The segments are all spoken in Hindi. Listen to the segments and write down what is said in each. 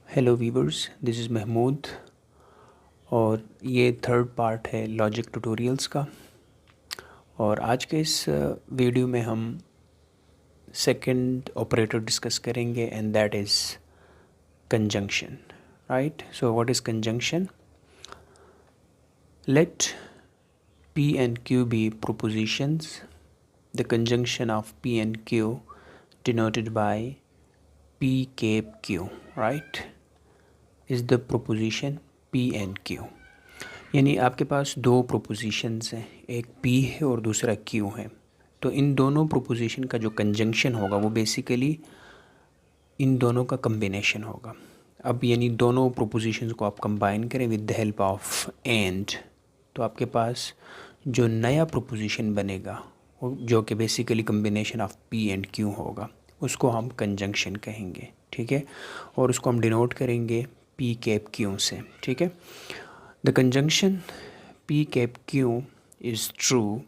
Hello viewers, this is Mahmood और ये थर्ड पार्ट है लॉजिक ट्यूटोरियल्स का। और आज के इस वीडियो में हम सेकंड ऑपरेटर डिस्कस करेंगे and that is conjunction. Right, so what is conjunction? Let P and Q be propositions. The conjunction of P and Q denoted by P cap Q, right, is the proposition P and Q. यानी आपके पास दो प्रोपोजिशंस हैं, एक P है और दूसरा Q है। तो इन दोनों प्रोपोजिशन का जो कंजंक्शन होगा वो बेसिकली इन दोनों का कम्बिनेशन होगा। अब यानी दोनों प्रोपोजिशंस को आप कंबाइन करें with the help of and, तो आपके पास जो नया प्रोपोजिशन बनेगा वो जो कि basically combination of P and Q होगा, उसको हम कंजंक्शन कहेंगे। ठीक है, और उसको हम डिनोट करेंगे P कैप Q से। ठीक है, the conjunction P cap Q is true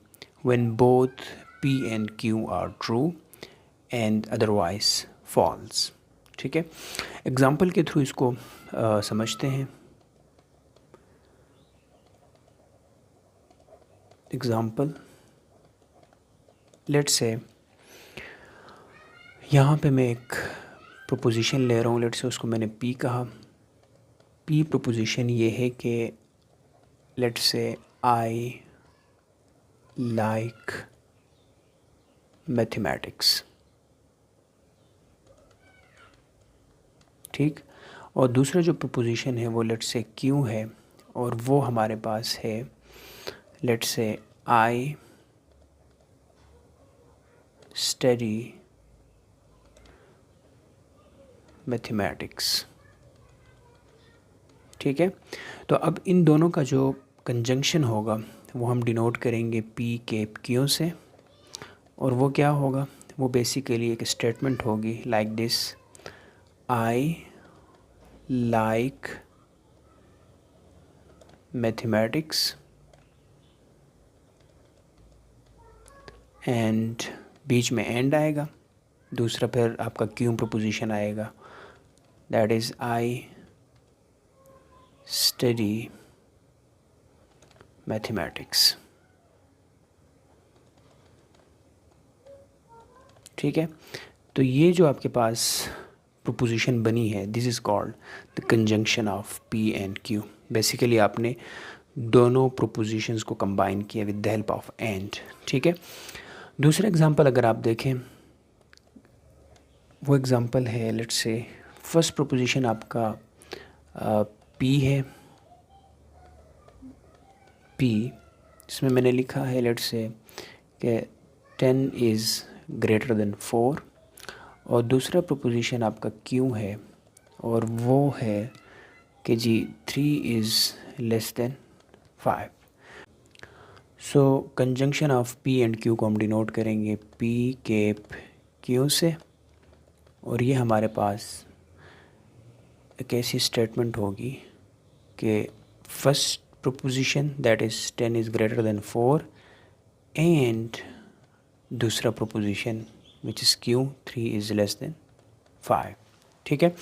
when both P and Q are true and otherwise false। ठीक है, एग्जाम्पल के थ्रू इसको समझते हैं। एग्जाम्पल, लेट्स से यहाँ पे मैं एक प्रोपोजिशन ले रहा हूँ, लेट्स से उसको मैंने P कहा। P प्रोपोजिशन ये है कि let's say I like mathematics. ठीक, और दूसरा जो प्रोपोजिशन है वो लेट्स से Q है और वो हमारे पास है let's say I study mathematics. ठीक है, तो अब इन दोनों का जो कंजंक्शन होगा वो हम डिनोट करेंगे P कैप Q से, और वो क्या होगा, वो बेसिकली एक स्टेटमेंट होगी like this, I like mathematics and बीच में एंड आएगा, दूसरा फिर आपका Q प्रोपोजिशन आएगा, that is I study mathematics. ठीक है, तो ये जो आपके पास प्रोपोजिशन बनी है, this is called the conjunction of P and Q। Basically आपने दोनों प्रोपोजिशंस को कंबाइन किया with the help of and. ठीक है, दूसरा एग्जांपल अगर आप देखें, वो एग्जांपल है लेट्स से फर्स्ट प्रोपोजिशन आपका P है, P इसमें मैंने लिखा है लेट्स से कि 10 इज़ ग्रेटर देन 4, और दूसरा प्रोपोजिशन आपका Q है और वो है कि जी 3 is less than 5। So conjunction of P and Q को हम डिनोट करेंगे P कैप Q से, और ये हमारे पास एक ऐसी स्टेटमेंट होगी कि first proposition that is 10 is greater than 4 and दूसरा proposition which is Q 3 is less than 5। ठीक है,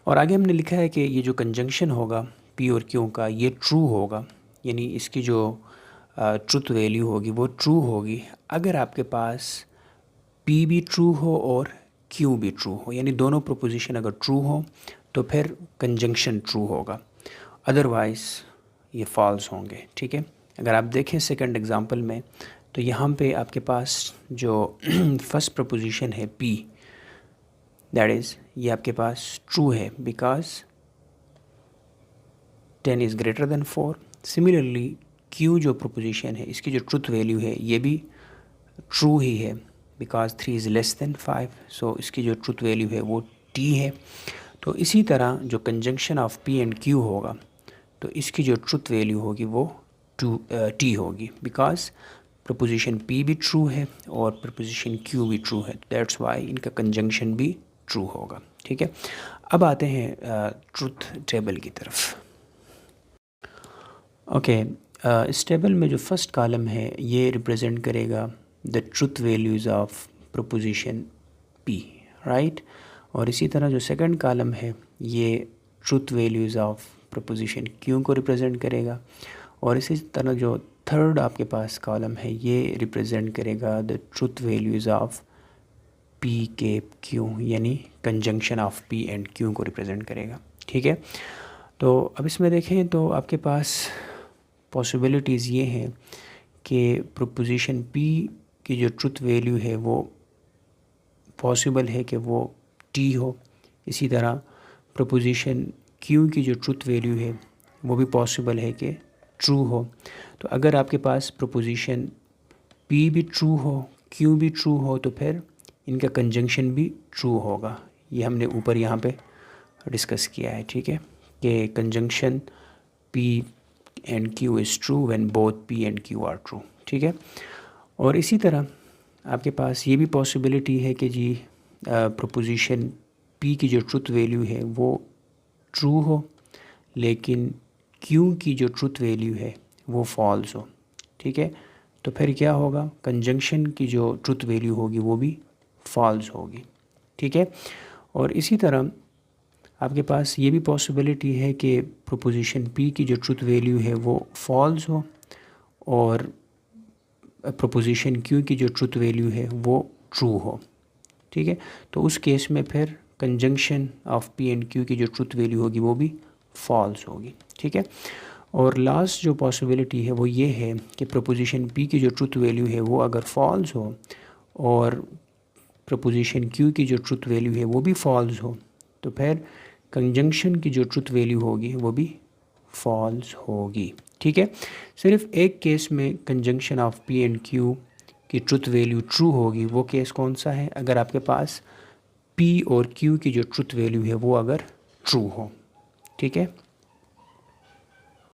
और आगे हमने लिखा है कि ये जो कंजंक्शन होगा P और Q का ये ट्रू होगा, यानी इसकी जो ट्रुथ वैल्यू होगी वो ट्रू होगी अगर आपके पास P भी ट्रू हो और Q भी ट्रू हो, यानी दोनों प्रोपोजिशन अगर ट्रू हो तो फिर कंजंक्शन ट्रू होगा, अदरवाइज़ ये फॉल्स होंगे। ठीक है, अगर आप देखें सेकंड एग्जांपल में, तो यहाँ पे आपके पास जो फर्स्ट प्रपोजिशन है P, दैट इज़ ये आपके पास ट्रू है because 10 is greater than 4। Similarly Q जो प्रपोजिशन है इसकी जो ट्रुथ वैल्यू है ये भी ट्रू ही है बिकॉज 3 इज़ लेस देन 5, सो इसकी जो ट्रुथ वैल्यू है वो T है। तो इसी तरह जो conjunction of P and Q होगा तो इसकी जो ट्रुथ वैल्यू होगी वो T होगी बिकॉज प्रपोजिशन P भी ट्रू है और प्रपोजिशन Q भी ट्रू है, दैट्स वाई इनका कंजंक्शन भी ट्रू होगा। ठीक है, अब आते हैं ट्रुथ टेबल की तरफ। ओके, इस टेबल में जो फर्स्ट कॉलम है ये रिप्रेजेंट करेगा the truth values of preposition P, right, और इसी तरह जो सेकंड कॉलम है ये ट्रुथ वैल्यूज़ ऑफ प्रपोजिशन क्यों को रिप्रेजेंट करेगा, और इसी तरह जो थर्ड आपके पास कॉलम है ये रिप्रेजेंट करेगा the truth values of P के क्यू, यानी conjunction of P and Q को रिप्रेजेंट करेगा। ठीक है, तो अब इसमें देखें तो आपके पास पॉसिबिलिटीज़ ये हैं कि प्रपोजिशन पी की जो ट्रुथ वैल्यू है वो पॉसिबल है कि वो टी हो, इसी तरह प्रपोजिशन क्यू की जो ट्रुथ वैल्यू है वो भी पॉसिबल है कि ट्रू हो। तो अगर आपके पास प्रपोजिशन पी भी ट्रू हो, क्यू भी ट्रू हो, तो फिर इनका कंजंक्शन भी ट्रू होगा। ये हमने ऊपर यहाँ पे डिस्कस किया है। ठीक है, कि conjunction P and Q is true when both P and Q R true. ठीक है, और इसी तरह आपके पास ये भी पॉसिबिलिटी है कि जी प्रपोजिशन पी की जो ट्रुथ वैल्यू है वो ट्रू हो, लेकिन क्यू की जो ट्रुथ वैल्यू है वो फॉल्स हो। ठीक है, तो फिर क्या होगा, कंजंक्शन की जो ट्रुथ वैल्यू होगी वो भी फॉल्स होगी। ठीक है, और इसी तरह आपके पास ये भी पॉसिबिलिटी है कि प्रपोजिशन पी की जो ट्रुथ वैल्यू है वो फॉल्स हो और प्रपोजिशन क्यू की जो ट्रुथ वैल्यू है वो ट्रू हो। ठीक है, तो उस केस में फिर conjunction of P and Q की जो ट्रुथ वैल्यू होगी वो भी फॉल्स होगी। ठीक है, और लास्ट जो पॉसिबिलिटी है वो ये है कि प्रपोजिशन पी की जो ट्रुथ वैल्यू है वो अगर फॉल्स हो और प्रपोजिशन क्यू की जो ट्रुथ वैल्यू है वो भी फॉल्स हो, तो फिर कंजंक्शन की जो ट्रुथ वैल्यू होगी वो भी फॉल्स होगी। ठीक है, सिर्फ एक केस में conjunction of P and Q की ट्रुथ वैल्यू ट्रू होगी। वो केस कौन सा है, अगर आपके पास पी और क्यू की जो ट्रुथ वैल्यू है वो अगर ट्रू हो। ठीक है।